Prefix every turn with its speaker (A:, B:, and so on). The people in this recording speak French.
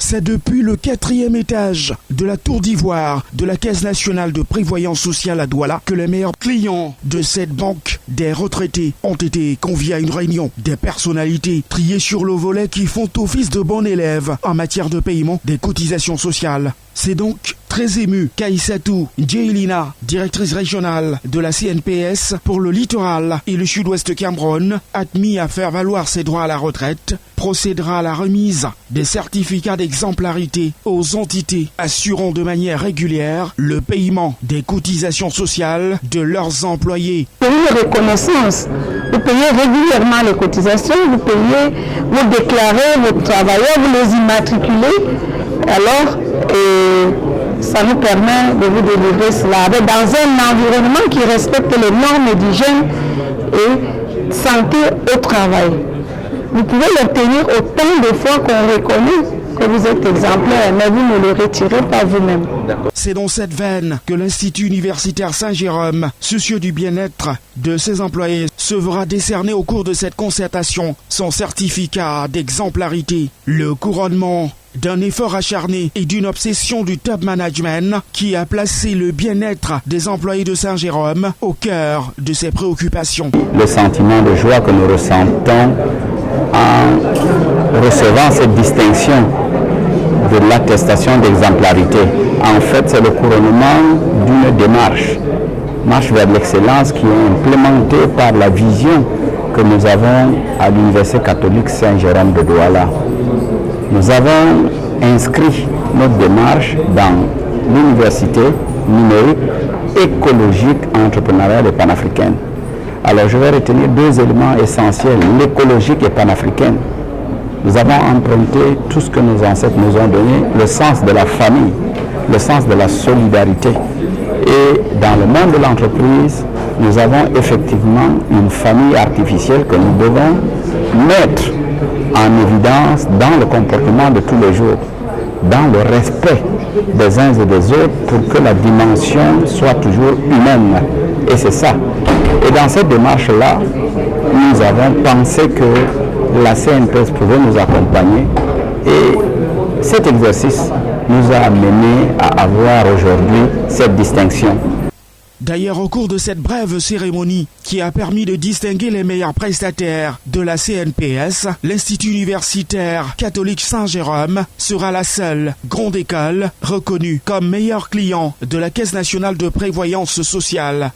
A: C'est depuis le 4e étage de la Tour d'Ivoire de la Caisse nationale de prévoyance sociale à Douala que les meilleurs clients de cette banque des retraités ont été conviés à une réunion. Des personnalités triées sur le volet qui font office de bons élèves en matière de paiement des cotisations sociales. C'est donc très ému qu'Aïssatou Djeilina, directrice régionale de la CNPS pour le littoral et le sud-ouest Cameroun, admis à faire valoir ses droits à la retraite, procédera à la remise des certificats d'exemplarité aux entités assurant de manière régulière le paiement des cotisations sociales de leurs employés.
B: Vous payez reconnaissance, vous payez régulièrement les cotisations, vous déclarez vos travailleurs, vous les immatriculez, alors ça nous permet de vous délivrer cela dans un environnement qui respecte les normes d'hygiène et santé au travail. Vous pouvez l'obtenir autant de fois qu'on reconnaît que vous êtes exemplaire, mais vous ne le retirez pas vous-même.
A: C'est dans cette veine que l'Institut universitaire Saint-Jérôme, soucieux du bien-être de ses employés, se verra décerner au cours de cette concertation son certificat d'exemplarité. Le couronnement d'un effort acharné et d'une obsession du top management qui a placé le bien-être des employés de Saint-Jérôme au cœur de ses préoccupations.
C: Le sentiment de joie que nous ressentons en recevant cette distinction de l'attestation d'exemplarité, en fait, c'est le couronnement d'une marche vers l'excellence qui est implémentée par la vision que nous avons à l'Université catholique Saint-Jérôme de Douala. Nous avons inscrit notre démarche dans l'université numérique, écologique, entrepreneuriale et panafricaine. Alors je vais retenir deux éléments essentiels, l'écologique et panafricaine. Nous avons emprunté tout ce que nos ancêtres nous ont donné, le sens de la famille, le sens de la solidarité. Et dans le monde de l'entreprise, nous avons effectivement une famille artificielle que nous devons mettre en évidence dans le comportement de tous les jours, dans le respect des uns et des autres pour que la dimension soit toujours humaine. Et c'est ça. Et dans cette démarche-là, nous avons pensé que la CNPS pouvait nous accompagner et cet exercice nous a amené à avoir aujourd'hui cette distinction.
A: D'ailleurs, au cours de cette brève cérémonie qui a permis de distinguer les meilleurs prestataires de la CNPS, l'Institut universitaire catholique Saint-Jérôme sera la seule grande école reconnue comme meilleur client de la Caisse nationale de prévoyance sociale.